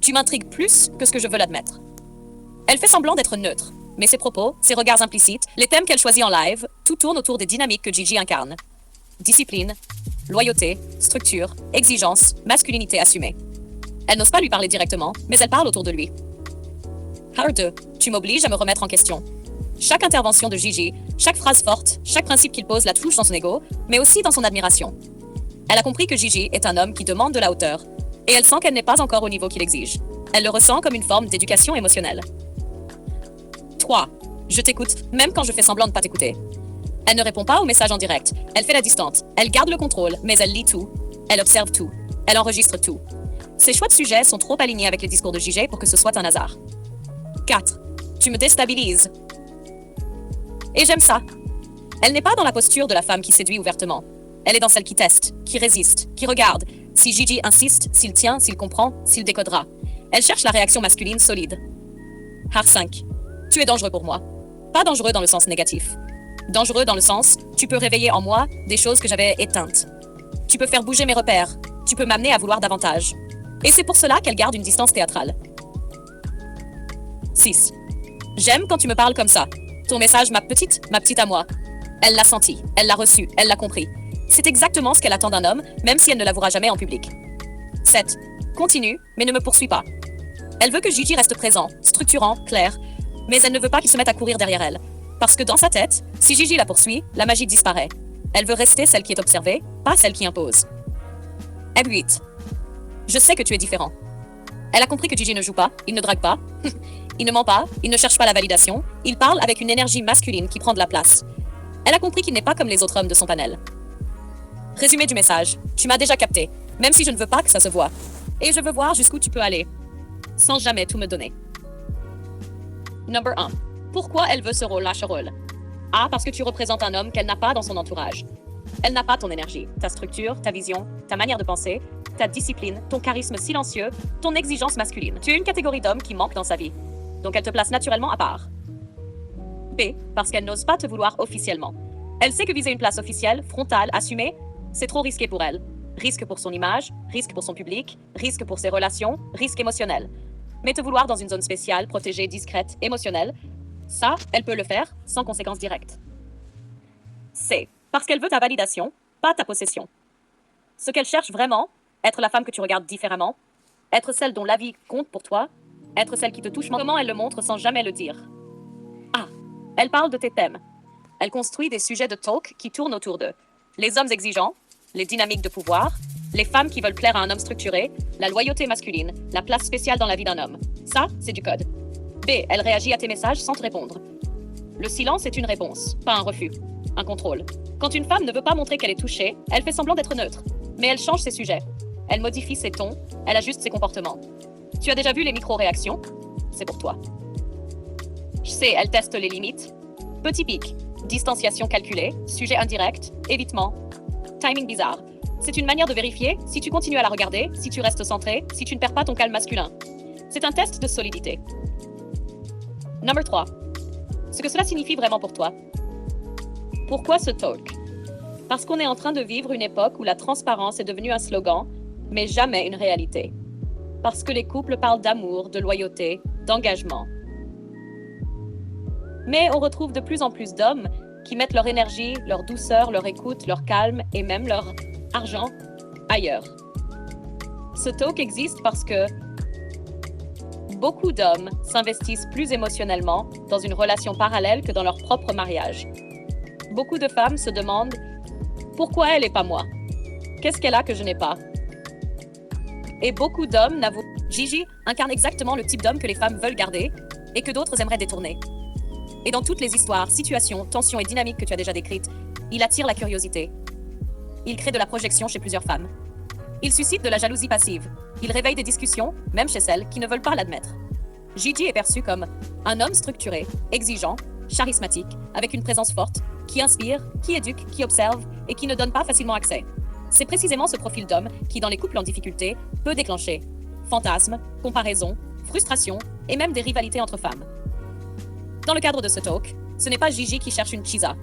Tu m'intrigues plus que ce que je veux l'admettre. Elle fait semblant d'être neutre, mais ses propos, ses regards implicites, les thèmes qu'elle choisit en live, tout tourne autour des dynamiques que Gigi incarne. Discipline, loyauté, structure, exigence, masculinité assumée. Elle n'ose pas lui parler directement, mais elle parle autour de lui. How 2, tu m'obliges à me remettre en question. Chaque intervention de Gigi, chaque phrase forte, chaque principe qu'il pose la touche dans son ego, mais aussi dans son admiration. Elle a compris que Gigi est un homme qui demande de la hauteur, et elle sent qu'elle n'est pas encore au niveau qu'il exige. Elle le ressent comme une forme d'éducation émotionnelle. 3. Je t'écoute, même quand je fais semblant de ne pas t'écouter. Elle ne répond pas aux messages en direct. Elle fait la distante. Elle garde le contrôle, mais elle lit tout. Elle observe tout. Elle enregistre tout. Ses choix de sujets sont trop alignés avec les discours de Gigi pour que ce soit un hasard. 4. Tu me déstabilises. Et j'aime ça. Elle n'est pas dans la posture de la femme qui séduit ouvertement. Elle est dans celle qui teste, qui résiste, qui regarde. Si Gigi insiste, s'il tient, s'il comprend, s'il décodera. Elle cherche la réaction masculine solide. Har 5. Tu es dangereux pour moi. Pas dangereux dans le sens négatif. Dangereux dans le sens, tu peux réveiller en moi des choses que j'avais éteintes. Tu peux faire bouger mes repères. Tu peux m'amener à vouloir davantage. Et c'est pour cela qu'elle garde une distance théâtrale. 6. J'aime quand tu me parles comme ça. Ton message, ma petite à moi. Elle l'a senti, elle l'a reçu, elle l'a compris. C'est exactement ce qu'elle attend d'un homme, même si elle ne l'avouera jamais en public. 7. Continue, mais ne me poursuis pas. Elle veut que Gigi reste présent, structurant, clair, mais elle ne veut pas qu'il se mette à courir derrière elle. Parce que dans sa tête, si Gigi la poursuit, la magie disparaît. Elle veut rester celle qui est observée, pas celle qui impose. M8. Je sais que tu es différent. Elle a compris que Gigi ne joue pas, il ne drague pas, il ne ment pas, il ne cherche pas la validation, il parle avec une énergie masculine qui prend de la place. Elle a compris qu'il n'est pas comme les autres hommes de son panel. Résumé du message, tu m'as déjà capté, même si je ne veux pas que ça se voie. Et je veux voir jusqu'où tu peux aller, sans jamais tout me donner. Number 1. Pourquoi elle veut ce rôle lâche-rôle? A. Parce que tu représentes un homme qu'elle n'a pas dans son entourage. Elle n'a pas ton énergie, ta structure, ta vision, ta manière de penser, ta discipline, ton charisme silencieux, ton exigence masculine. Tu es une catégorie d'hommes qui manque dans sa vie. Donc elle te place naturellement à part. B. Parce qu'elle n'ose pas te vouloir officiellement. Elle sait que viser une place officielle, frontale, assumée, c'est trop risqué pour elle. Risque pour son image, risque pour son public, risque pour ses relations, risque émotionnel. Mais te vouloir dans une zone spéciale, protégée, discrète, émotionnelle, ça, elle peut le faire sans conséquences directes. C. Parce qu'elle veut ta validation, pas ta possession. Ce qu'elle cherche vraiment, être la femme que tu regardes différemment, être celle dont la vie compte pour toi, être celle qui te touche. Comment elle le montre sans jamais le dire? A. Elle parle de tes thèmes. Elle construit des sujets de talk qui tournent autour d'eux. Les hommes exigeants, les dynamiques de pouvoir, les femmes qui veulent plaire à un homme structuré, la loyauté masculine, la place spéciale dans la vie d'un homme. Ça, c'est du code. B. Elle réagit à tes messages sans te répondre. Le silence est une réponse, pas un refus, un contrôle. Quand une femme ne veut pas montrer qu'elle est touchée, elle fait semblant d'être neutre. Mais elle change ses sujets. Elle modifie ses tons, elle ajuste ses comportements. Tu as déjà vu les micro-réactions? C'est pour toi. C. Elle teste les limites. Petit pic, distanciation calculée, sujet indirect, évitement, timing bizarre. C'est une manière de vérifier si tu continues à la regarder, si tu restes centré, si tu ne perds pas ton calme masculin. C'est un test de solidité. Number 3. Ce que cela signifie vraiment pour toi. Pourquoi ce talk? Parce qu'on est en train de vivre une époque où la transparence est devenue un slogan, mais jamais une réalité. Parce que les couples parlent d'amour, de loyauté, d'engagement. Mais on retrouve de plus en plus d'hommes qui mettent leur énergie, leur douceur, leur écoute, leur calme et même leur argent ailleurs. Ce talk existe parce que beaucoup d'hommes s'investissent plus émotionnellement dans une relation parallèle que dans leur propre mariage. Beaucoup de femmes se demandent « Pourquoi elle et pas moi? Qu'est-ce qu'elle a que je n'ai pas ?» Et beaucoup d'hommes n'avouent... Gigi incarne exactement le type d'homme que les femmes veulent garder et que d'autres aimeraient détourner. Et dans toutes les histoires, situations, tensions et dynamiques que tu as déjà décrites, il attire la curiosité. Il crée de la projection chez plusieurs femmes. Il suscite de la jalousie passive. Il réveille des discussions, même chez celles qui ne veulent pas l'admettre. Gigi est perçu comme un homme structuré, exigeant, charismatique, avec une présence forte, qui inspire, qui éduque, qui observe et qui ne donne pas facilement accès. C'est précisément ce profil d'homme qui, dans les couples en difficulté, peut déclencher fantasmes, comparaisons, frustrations et même des rivalités entre femmes. Dans le cadre de ce talk, ce n'est pas Gigi qui cherche une chisa.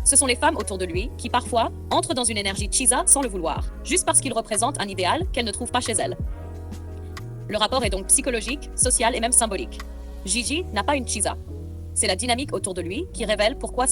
Ce sont les femmes autour de lui qui, parfois, entrent dans une énergie chisa sans le vouloir, juste parce qu'il représente un idéal qu'elles ne trouvent pas chez elles. Le rapport est donc psychologique, social et même symbolique. Gigi n'a pas une chisa. C'est la dynamique autour de lui qui révèle pourquoi